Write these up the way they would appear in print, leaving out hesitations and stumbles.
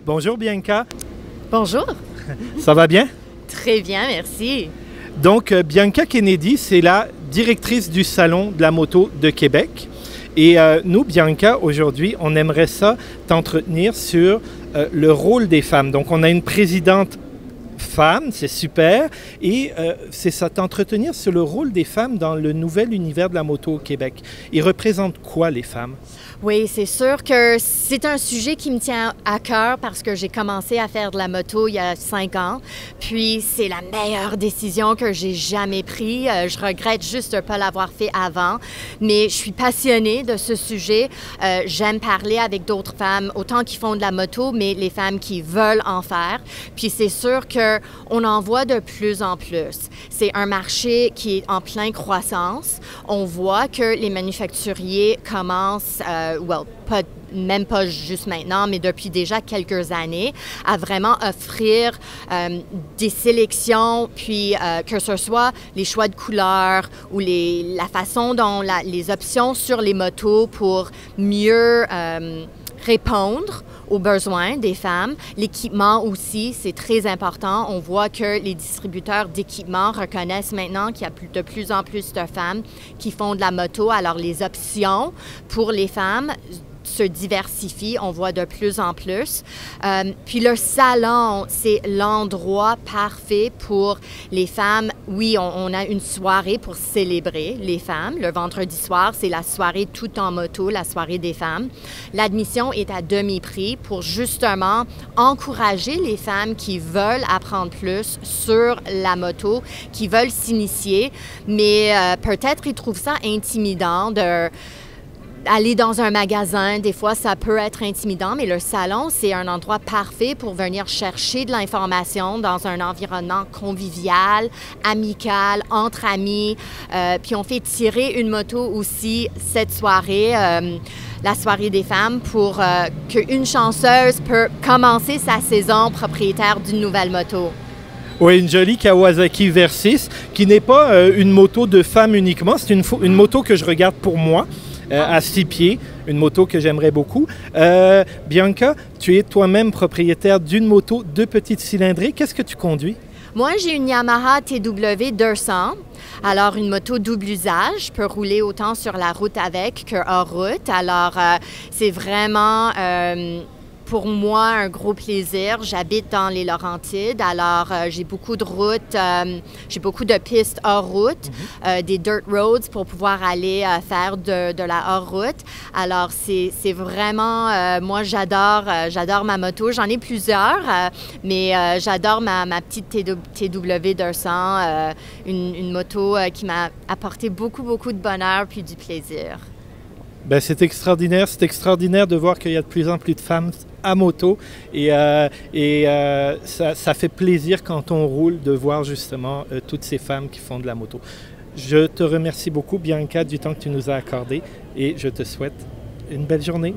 Bonjour Bianca, Bonjour. ça va bien? Très bien, merci. Donc Bianca Kennedy, c'est la directrice du Salon de la moto de Québec. Et nous, Bianca, aujourd'hui, on aimerait ça t'entretenir sur le rôle des femmes. Donc on a une présidente femme, c'est super. Et c'est ça, t'entretenir sur le rôle des femmes dans le nouvel univers de la moto au Québec. Ils représentent quoi les femmes? Oui, c'est sûr que c'est un sujet qui me tient à cœur parce que j'ai commencé à faire de la moto il y a 5 ans. Puis c'est la meilleure décision que j'ai jamais prise. Je regrette juste de ne pas l'avoir fait avant. Mais je suis passionnée de ce sujet. J'aime parler avec d'autres femmes, autant qui font de la moto, mais les femmes qui veulent en faire. Puis c'est sûr qu'on en voit de plus en plus. C'est un marché qui est en pleine croissance. On voit que les manufacturiers commencent même pas juste maintenant, mais depuis déjà quelques années, à vraiment offrir des sélections, puis que ce soit les choix de couleurs ou la façon dont les options sur les motos pour mieux répondre aux besoins des femmes. L'équipement aussi, c'est très important. On voit que les distributeurs d'équipements reconnaissent maintenant qu'il y a de plus en plus de femmes qui font de la moto. Alors, les options pour les femmes se diversifient, on voit de plus en plus. Puis le salon, c'est l'endroit parfait pour les femmes. Oui, on a une soirée pour célébrer les femmes. Le vendredi soir, c'est la soirée tout en moto, la soirée des femmes. L'admission est à demi-prix pour justement encourager les femmes qui veulent apprendre plus sur la moto, qui veulent s'initier, mais peut-être ils trouvent ça intimidant aller dans un magasin, des fois, ça peut être intimidant, mais le salon, c'est un endroit parfait pour venir chercher de l'information dans un environnement convivial, amical, entre amis. Puis on fait tirer une moto aussi cette soirée, la soirée des femmes, pour qu'une chanceuse peut commencer sa saison propriétaire d'une nouvelle moto. Oui, une jolie Kawasaki Versys, qui n'est pas une moto de femme uniquement, c'est une moto que je regarde pour moi. À 6 pieds, une moto que j'aimerais beaucoup. Bianca, tu es toi-même propriétaire d'une moto de petite cylindrée. Qu'est-ce que tu conduis? Moi, j'ai une Yamaha TW 200. Alors, une moto double usage. Je peux rouler autant sur la route avec que hors route. Alors, c'est vraiment pour moi un gros plaisir. J'habite dans les Laurentides, alors j'ai beaucoup de routes, j'ai beaucoup de pistes hors route, des dirt roads pour pouvoir aller faire de la hors route. Alors c'est vraiment, moi j'adore ma moto. J'en ai plusieurs, mais j'adore ma petite TW 200, une moto qui m'a apporté beaucoup de bonheur puis du plaisir. Ben, c'est extraordinaire de voir qu'il y a de plus en plus de femmes à moto et ça fait plaisir quand on roule de voir justement toutes ces femmes qui font de la moto. Je te remercie beaucoup Bianca du temps que tu nous as accordé et je te souhaite une belle journée.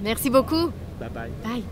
Merci beaucoup. Bye bye. Bye.